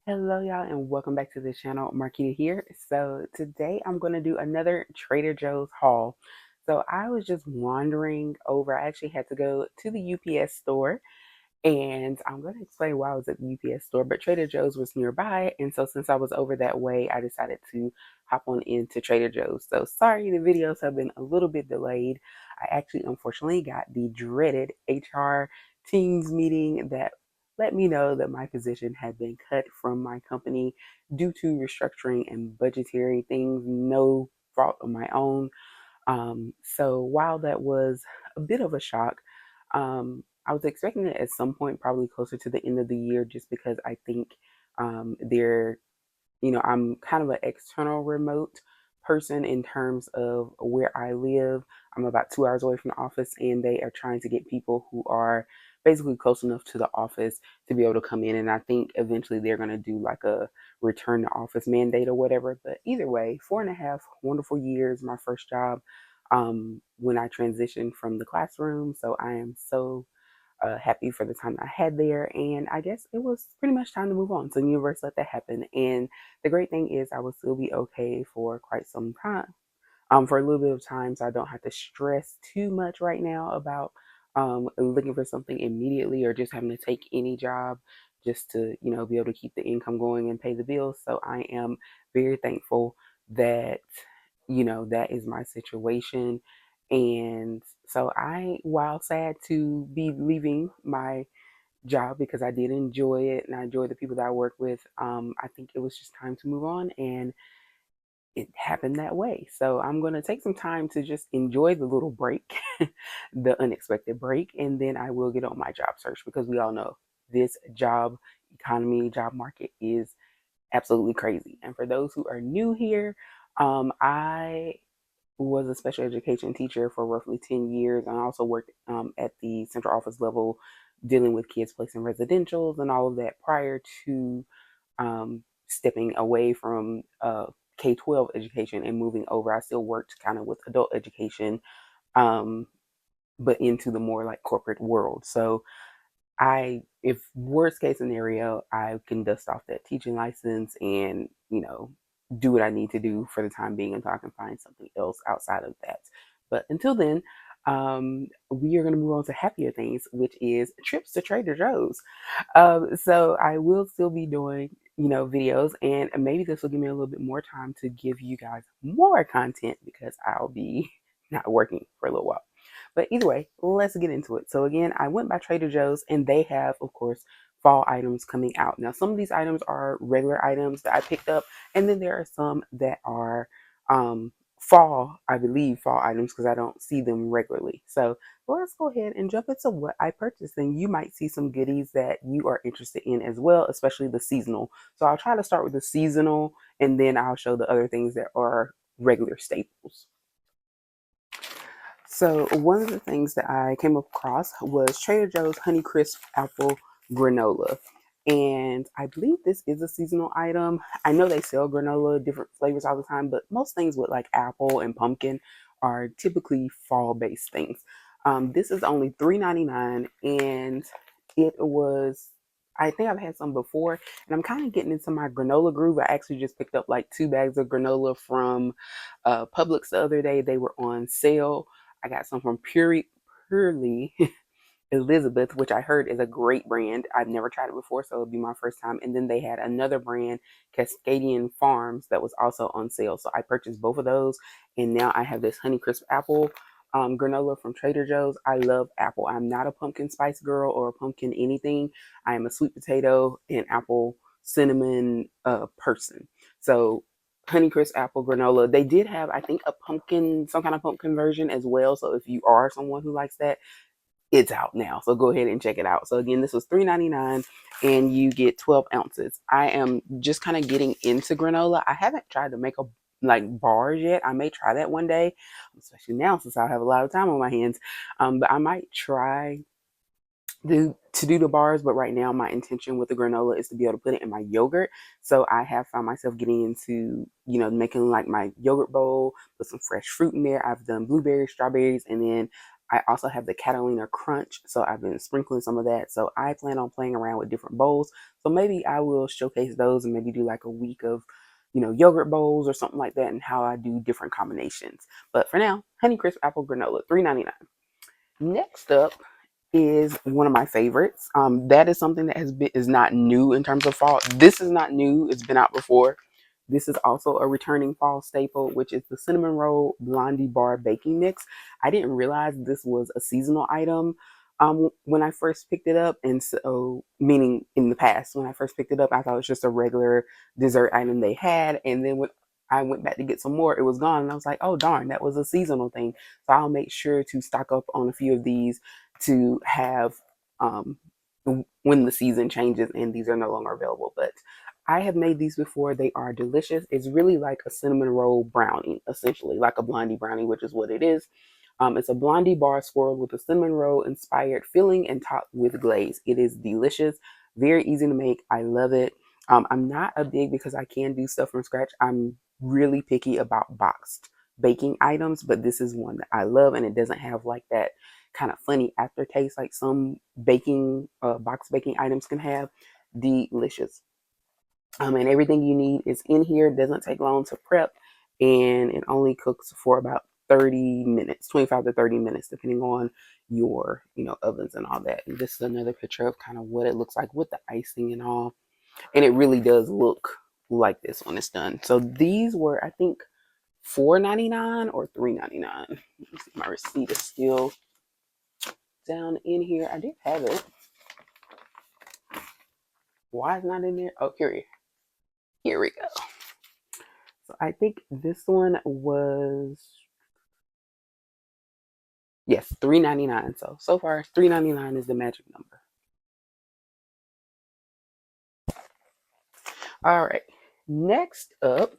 Hello, y'all, and welcome back to the channel. Marquita here. So today I'm going to do another Trader Joe's haul. So I was just wandering over. I actually had to go to the UPS store, and I'm going to explain why I was at the UPS store, but Trader Joe's was nearby. And so since I was over that way, I decided to hop on into Trader Joe's. So sorry, the videos have been a little bit delayed. I actually, unfortunately, got the dreaded HR Teams meeting that let me know that my position had been cut from my company due to restructuring and budgetary things, no fault of my own. So while that was a bit of a shock, I was expecting it at some point, probably closer to the end of the year, just because I think they're I'm kind of an external remote person in terms of where I live. I'm about 2 hours away from the office, and they are trying to get people who are basically close enough to the office to be able to come in. And I think eventually they're going to do like a return to office mandate or whatever. But either way, 4.5 wonderful years, my first job when I transitioned from the classroom. So I am so happy for the time I had there. And I guess it was pretty much time to move on. So the universe let that happen. And the great thing is I will still be okay for quite some time. For a little bit of time, so I don't have to stress too much right now about looking for something immediately or just having to take any job just to, be able to keep the income going and pay the bills. So I am very thankful that, that is my situation. And so while sad to be leaving my job because I did enjoy it and I enjoy the people that I work with, I think it was just time to move on. And it happened that way. So I'm going to take some time to just enjoy the little break, the unexpected break, and then I will get on my job search because we all know this job economy, job market is absolutely crazy. And for those who are new here, I was a special education teacher for roughly 10 years and I also worked at the central office level dealing with kids placed in residentials and all of that prior to stepping away from K-12 education and moving over. I still worked kind of with adult education, um, but into the more like corporate world. So if worst case scenario, I can dust off that teaching license and, do what I need to do for the time being until I can find something else outside of that. But until then, we are going to move on to happier things, which is trips to Trader Joe's. So I will still be doing, videos, and maybe this will give me a little bit more time to give you guys more content because I'll be not working for a little while. But either way, let's get into it. So again, I went by Trader Joe's and they have, of course, fall items coming out. Now, some of these items are regular items that I picked up, and then there are some that are I believe fall items because I don't see them regularly. So let's go ahead and jump into what I purchased. And you might see some goodies that you are interested in as well, especially the seasonal. So I'll try to start with the seasonal and then I'll show the other things that are regular staples. So one of the things that I came across was Trader Joe's Honeycrisp Apple Granola. And I believe this is a seasonal item. I know they sell granola, different flavors all the time, but most things with like apple and pumpkin are typically fall-based things. This is only $3.99, and it was, I think I've had some before, and I'm kind of getting into my granola groove. I actually just picked up like 2 bags of granola from Publix the other day. They were on sale. I got some from Purely Elizabeth, which I heard is a great brand. I've never tried it before, so it'll be my first time. And then they had another brand, Cascadian Farms, that was also on sale. So I purchased both of those, and now I have this Honeycrisp Apple granola from Trader Joe's. I love apple. I'm not a pumpkin spice girl or a pumpkin anything. I am a sweet potato and apple cinnamon person. So Honeycrisp apple granola. They did have, I think, a pumpkin, some kind of pumpkin version as well. So if you are someone who likes that, it's out now. So go ahead and check it out. So again, this was $3.99 and you get 12 ounces. I am just kind of getting into granola. I haven't tried to make a like bars yet. I may try that one day, especially now since I have a lot of time on my hands. But I might try to do the bars, but right now my intention with the granola is to be able to put it in my yogurt. So I have found myself getting into, making like my yogurt bowl, put some fresh fruit in there. I've done blueberries, strawberries, and then I also have the Catalina Crunch, so I've been sprinkling some of that. So I plan on playing around with different bowls. So maybe I will showcase those and maybe do like a week of, yogurt bowls or something like that and how I do different combinations. But for now, Honeycrisp Apple Granola, $3.99. Next up is one of my favorites. That is something that is not new in terms of fall. This is not new. It's been out before. This is also a returning fall staple, which is the Cinnamon Roll Blondie Bar Baking Mix. I didn't realize this was a seasonal item when I first picked it up. And so, meaning in the past, when I first picked it up, I thought it was just a regular dessert item they had. And then when I went back to get some more, it was gone. And I was like, oh, darn, that was a seasonal thing. So I'll make sure to stock up on a few of these to have um, when the season changes and these are no longer available. But I have made these before. They are delicious. It's really like a cinnamon roll brownie, essentially, like a blondie brownie, which is what it is. It's a blondie bar swirled with a cinnamon roll inspired filling and topped with glaze. It is delicious, very easy to make. I love it. I'm not a big, because I can do stuff from scratch, I'm really picky about boxed baking items, but this is one that I love, and it doesn't have like that kind of funny aftertaste like some baking box baking items can have. Delicious. And everything you need is in here. It doesn't take long to prep, and it only cooks for about 30 minutes, 25 to 30 minutes, depending on your, ovens and all that. And this is another picture of kind of what it looks like with the icing and all. And it really does look like this when it's done. So these were, I think, $4.99 or $3.99. Let me see, my receipt is still down in here. I did have it. Why is it not in there? Oh, here we go. So I think this one was, yes, $3.99. So far $3.99 is the magic number. All right. Next up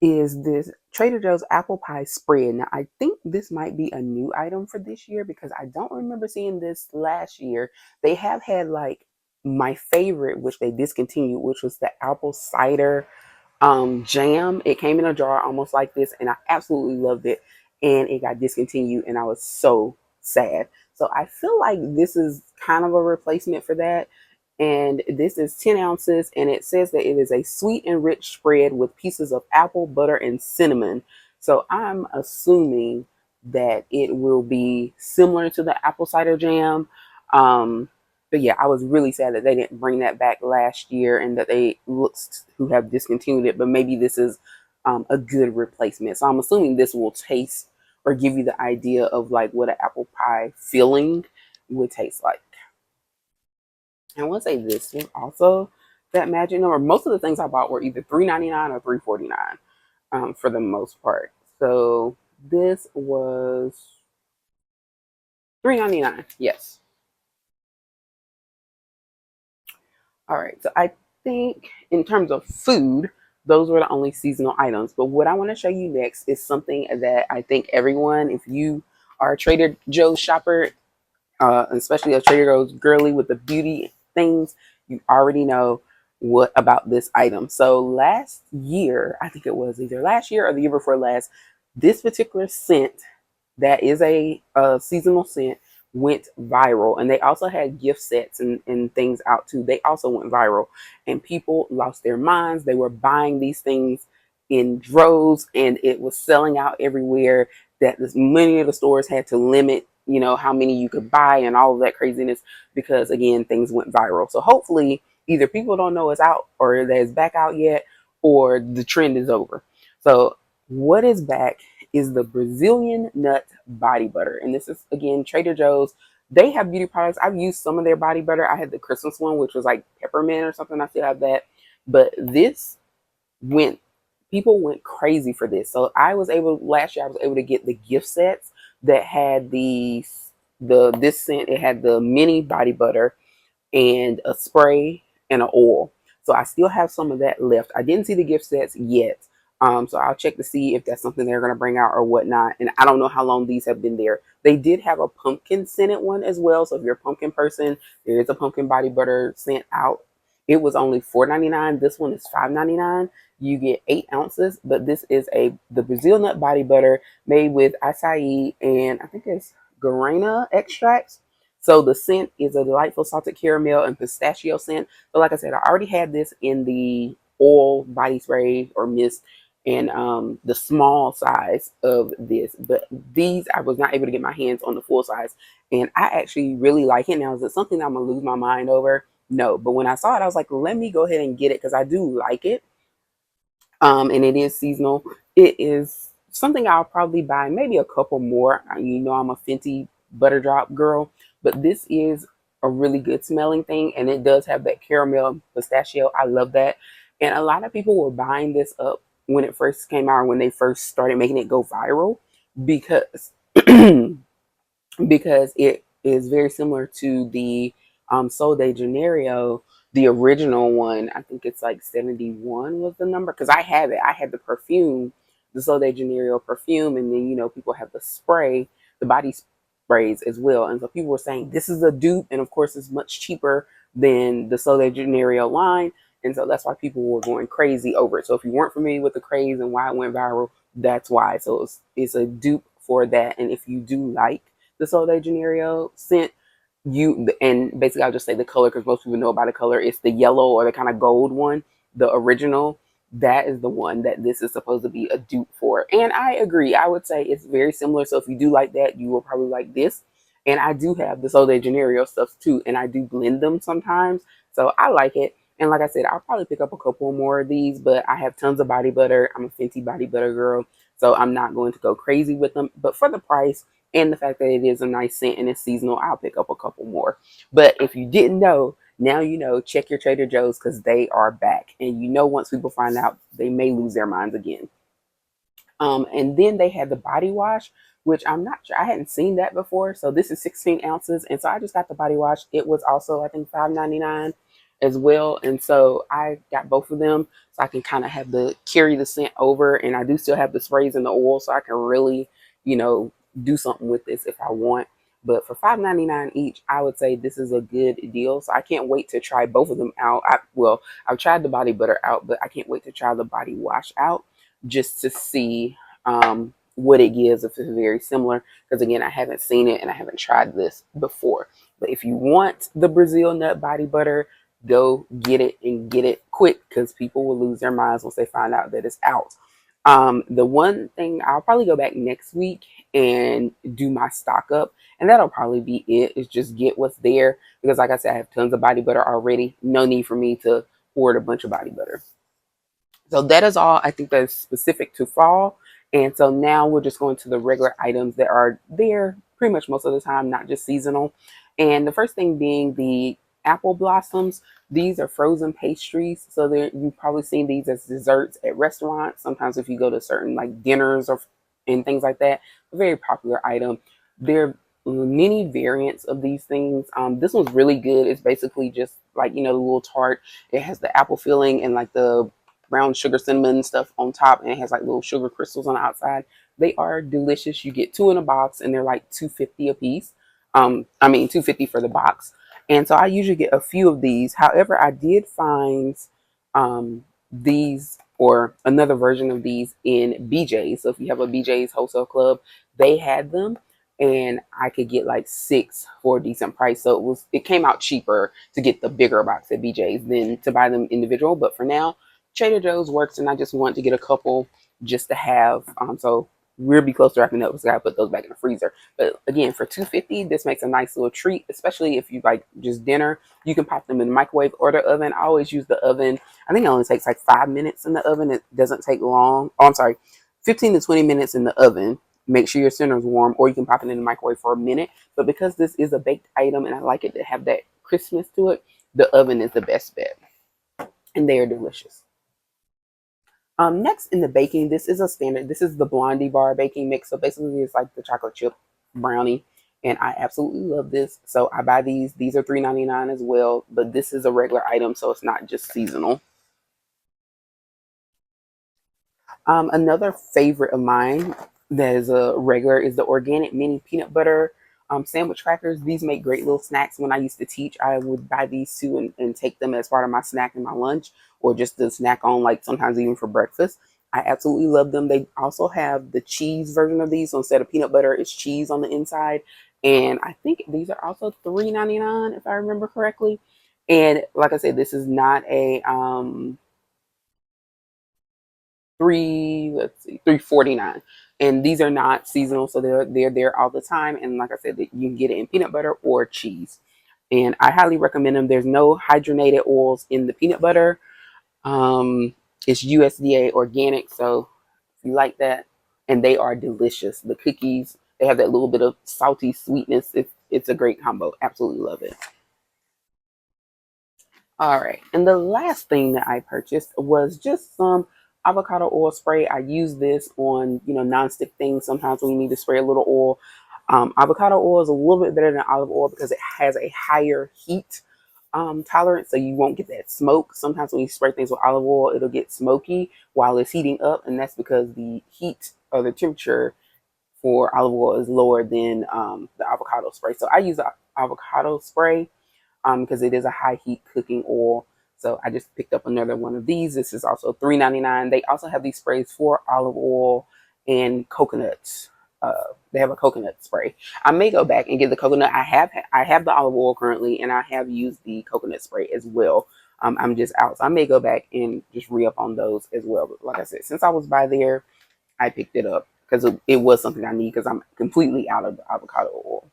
is this Trader Joe's apple pie spread. Now, I think this might be a new item for this year because I don't remember seeing this last year. They have had like my favorite, which they discontinued, which was the apple cider jam. It came in a jar almost like this, and I absolutely loved it. And it got discontinued, and I was so sad. So I feel like this is kind of a replacement for that. And this is 10 ounces, and it says that it is a sweet and rich spread with pieces of apple, butter, and cinnamon. So I'm assuming that it will be similar to the apple cider jam. But yeah, I was really sad that they didn't bring that back last year, and that they looks who have discontinued it. But maybe this is a good replacement. So I'm assuming this will taste or give you the idea of like what an apple pie filling would taste like. And I want to say this was also that magic number. Most of the things I bought were either $3.99 or $3.49 for the most part. So this was $3.99. Yes. All right. So I think in terms of food, those were the only seasonal items. But what I want to show you next is something that I think everyone, if you are a Trader Joe's shopper, especially a Trader Joe's girly with the beauty things, you already know what about this item. So last year, I think it was either last year or the year before last, this particular scent that is a seasonal scent went viral. And they also had gift sets and things out too. They also went viral, and people lost their minds. They were buying these things in droves, and it was selling out everywhere. That many of the stores had to limit, how many you could buy and all of that craziness, because again, things went viral. So hopefully either people don't know it's out or that it's back out yet, or the trend is over. So what is back is the Brazilian nut body butter. And this is, again, Trader Joe's. They have beauty products. I've used some of their body butter. I had the Christmas one, which was like peppermint or something. I still have that. But this went, people went crazy for this. So last year I was able to get the gift sets that had this scent. It had the mini body butter and a spray and an oil. So I still have some of that left. I didn't see the gift sets yet. So I'll check to see if that's something they're going to bring out or whatnot. And I don't know how long these have been there. They did have a pumpkin scented one as well. So if you're a pumpkin person, there is a pumpkin body butter scent out. it was only $4.99. This one is $5.99. You get 8 ounces, but this is the Brazil nut body butter made with acai and I think it's guarana extracts. So the scent is a delightful salted caramel and pistachio scent. But like I said, I already had this in the oil body spray or mist and the small size of this. But these, I was not able to get my hands on the full size. And I actually really like it. Now, is it something that I'm going to lose my mind over? No. But when I saw it, I was like, let me go ahead and get it because I do like it. And it is seasonal. It is something I'll probably buy maybe a couple more. You know, I'm a Fenty butter drop girl, but this is a really good smelling thing, and it does have that caramel pistachio. I love that, and a lot of people were buying this up when it first came out, when they first started making it go viral, because because it is very similar to the Sol de Janeiro, the original one. I think it's like 71 was the number because I have it. I had the perfume, the Sol de Janeiro perfume, and then people have the spray, the body sprays as well. And so people were saying this is a dupe, and of course it's much cheaper than the Sol de Janeiro line. And so that's why people were going crazy over it. So if you weren't familiar with the craze and why it went viral, that's why. So it's a dupe for that. And if you do like the Sol de Janeiro scent, and basically I'll just say the color because most people know about the color. It's the yellow or the kind of gold one, the original. That is the one that this is supposed to be a dupe for. And I agree. I would say it's very similar. So if you do like that, you will probably like this. And I do have the Sol de Janeiro stuff too, and I do blend them sometimes. So I like it. And like I said, I'll probably pick up a couple more of these, but I have tons of body butter. I'm a Fenty body butter girl, so I'm not going to go crazy with them. But for the price, and the fact that it is a nice scent and it's seasonal, I'll pick up a couple more. But if you didn't know, now you know, check your Trader Joe's because they are back. And once people find out, they may lose their minds again. And then they had the body wash, which I'm not sure. I hadn't seen that before. So this is 16 ounces. And so I just got the body wash. It was also, I think, $5.99 as well. And so I got both of them so I can kind of have carry the scent over. And I do still have the sprays and the oil so I can really, do something with this if I want. But for $5.99 each, I would say this is a good deal. So I can't wait to try both of them out. I've tried the body butter out, but I can't wait to try the body wash out just to see what it gives, if it's very similar. Because again, I haven't seen it and I haven't tried this before. But if you want the Brazil nut body butter, go get it and get it quick because people will lose their minds once they find out that it's out. The one thing I'll probably go back next week and do my stock up, and that'll probably be it. Is just get what's there because, like I said, I have tons of body butter already. No need for me to hoard a bunch of body butter. So that is all I think that is specific to fall. And so now we're just going to the regular items that are there pretty much most of the time, not just seasonal. And the first thing being the apple blossoms. These are frozen pastries. So you've probably seen these as desserts at restaurants. Sometimes if you go to certain like dinners or and things like that, a very popular item. There are many variants of these things. This one's really good. It's basically just like, the little tart. It has the apple filling and like the brown sugar cinnamon stuff on top, and it has like little sugar crystals on the outside. They are delicious. You get two in a box and they're like $2.50 a piece. I mean $2.50 for the box. And so I usually get a few of these. However, I did find these or another version of these in BJ's. So if you have a BJ's wholesale club, they had them and I could get like 6 for a decent price. So it came out cheaper to get the bigger box at BJ's than to buy them individual. But for now, Trader Joe's works, and I just want to get a couple just to have. So we'll be close to wrapping up, so I put those back in the freezer. But again, for $2.50, this makes a nice little treat, especially if you like just dinner. You can pop them in the microwave or the oven. I always use the oven. I think it only takes like 5 minutes in the oven. It doesn't take long. Oh, I'm sorry, 15 to 20 minutes in the oven. Make sure your center is warm, or you can pop it in the microwave for a minute. But because this is a baked item and I like it to have that crispness to it, the oven is the best bet. And they are delicious. Next in the baking, this is a standard. This is the Blondie bar baking mix. So basically, it's like the chocolate chip brownie, and I absolutely love this. So I buy these. These are $3.99 as well, but this is a regular item, so it's not just seasonal. Another favorite of mine that is a regular is the organic mini peanut butter Sandwich crackers, these make great little snacks. When I used to teach, I would buy these too and take them as part of my snack and my lunch, or just to snack on, like sometimes even for breakfast. I absolutely love them. They also have the cheese version of these. So instead of peanut butter, it's cheese on the inside. And I think these are also $3.99 if I remember correctly. And like I said, this is not a 3.49, and these are not seasonal, so they're there all the time. And like I said, that you can get it in peanut butter or cheese, and I highly recommend them. There's no hydrogenated oils in the peanut butter. It's USDA organic, so if you like that, and they are delicious. The cookies, they have that little bit of salty sweetness. It's a great combo. Absolutely love it. All right. And the last thing that I purchased was just some avocado oil spray. I use this on, nonstick things sometimes when you need to spray a little oil. Avocado oil is a little bit better than olive oil because it has a higher heat tolerance, so you won't get that smoke. Sometimes when you spray things with olive oil, it'll get smoky while it's heating up, and that's because the heat or the temperature for olive oil is lower than the avocado spray. So I use the avocado spray because it is a high heat cooking oil. So I just picked up another one of these. This is also $3.99. They also have these sprays for olive oil and coconuts. They have a coconut spray. I may go back and get the coconut. I have the olive oil currently, and I have used the coconut spray as well. I'm just out, so I may go back and just re up on those as well. But like I said, since I was by there, I picked it up because it was something I need because I'm completely out of the avocado oil.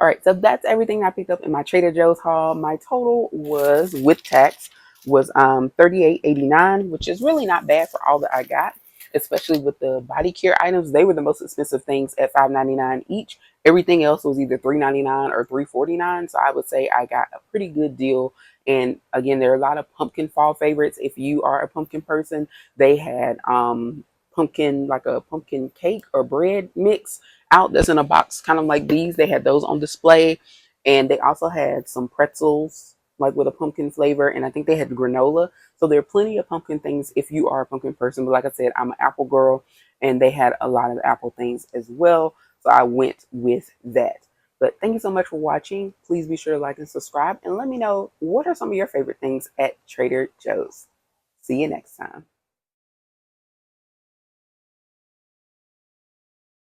All right, so that's everything I picked up in my Trader Joe's haul. My total was with tax was 38.89, which is really not bad for all that I got, especially with the body care items. They were the most expensive things at $5.99 each. Everything else was either $3.99 or $3.49. So I would say I got a pretty good deal. And again, there are a lot of pumpkin fall favorites. If you are a pumpkin person, they had pumpkin, like a pumpkin cake or bread mix out that's in a box, kind of like these. They had those on display, and they also had some pretzels, like with a pumpkin flavor, and I think they had granola. So there are plenty of pumpkin things if you are a pumpkin person. But like I said, I'm an apple girl, and they had a lot of apple things as well. So I went with that. But thank you so much for watching. Please be sure to like and subscribe, and let me know what are some of your favorite things at Trader Joe's. See you next time.